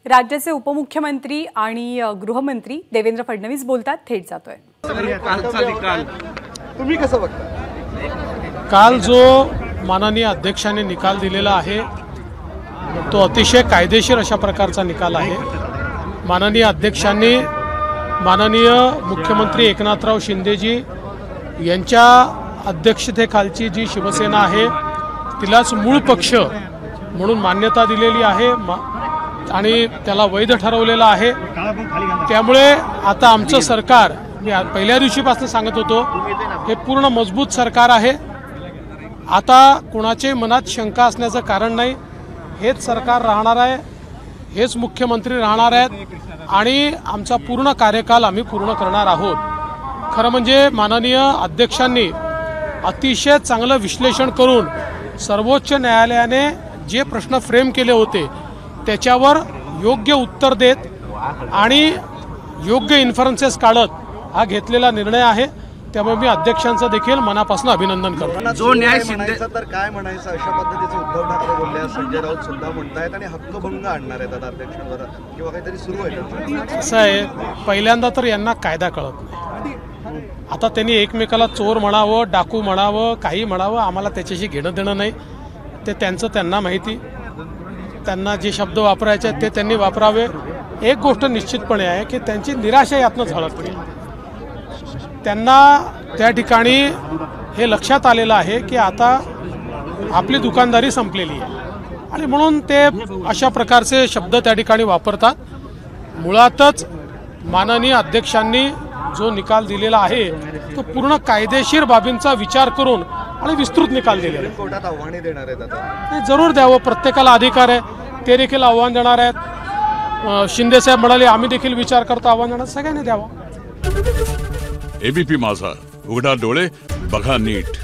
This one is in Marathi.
राज्याचे उपमुख्यमंत्री आणि गृहमंत्री देवेंद्र फडणवीस बोलतात, थेट जातोय। तुम्ही कसं बघता? काल जो माननीय अध्यक्षांनी निकाल दिलेला आहे तो अतिशय कायदेशीर अशा प्रकारचा निकाल आहे। माननीय अध्यक्षांनी माननीय मुख्यमंत्री एकनाथराव शिंदेजी यांच्या अध्यक्षतेखालची जी शिवसेना आहे तिलाच मूळ पक्ष म्हणून मान्यता दिलेली आहे आणि त्याला वैध ठरवलेला आहे। त्यामुळे आता आमचं सरकार, मी पहिल्या दिवशीपासून सांगत होतो, हे पूर्ण मजबूत सरकार आहे। आता कोणाचे मनात शंका असण्याचं कारण नाही। हेच सरकार राहणार आहे, हेच मुख्यमंत्री राहणार आहेत आणि आमचा पूर्ण कार्यकाल आम्ही पूर्ण करणार आहोत। खरं म्हणजे माननीय अध्यक्षांनी अतिशय चांगलं विश्लेषण करून सर्वोच्च न्यायालयाने जे प्रश्न फ्रेम केले होते त्याच्यावर योग्य उत्तर देत आणि योग्य इन्फरन्सेस काढत हा घेतलेला निर्णय आहे। त्यामुळे मी अध्यक्षांचं देखील मनापासून अभिनंदन करतो। जो न्याय शिंदेचा तर काय म्हणायचं, अशा पद्धतीचे उद्धव ठाकरे बोलले, संजय राऊत सुद्धा म्हणतायत आणि हक्कभंग आणणार आहेत आता अध्यक्षांवर किंवा काहीतरी सुरू आहे। असं आहे, पहिल्यांदा तर यांना कायदा कळत नाही। आता त्यांनी एकमेकाला चोर म्हणावं, डाकू म्हणावं, काही म्हणावं, आम्हाला त्याच्याशी घेणं देणं नाही। ते त्यांचं त्यांना माहिती, त्यांना जे शब्द वापरायचे ते त्यांनी वापरावे। एक गोष्ट निश्चितपणे आहे की त्यांची निराशा यातनं झळकते। त्यांना त्या ठिकाणी हे लक्षात आलेलं आहे की आता आपली दुकानदारी संपलेली आहे आणि म्हणून ते अशा प्रकारचे शब्द त्या ठिकाणी वापरतात। मुळातच माननीय अध्यक्षांनी जो निकाल दिलेला आहे तो पूर्ण कायदेशीर बाबींचा विचार करून आणि विस्तृत निकाल दिलेला आहे। कोर्टात आव्हाने देणार आहेत आता? जरूर द्यावं, प्रत्येकाला अधिकार आहे, ते देखील आव्हान देणार आहेत। शिंदे साहेब म्हणाले आम्ही देखील विचार करतो, आव्हान देणार, सगळ्यांनी द्यावं। एबीपी माझा, उघडा डोळे बघा नीट।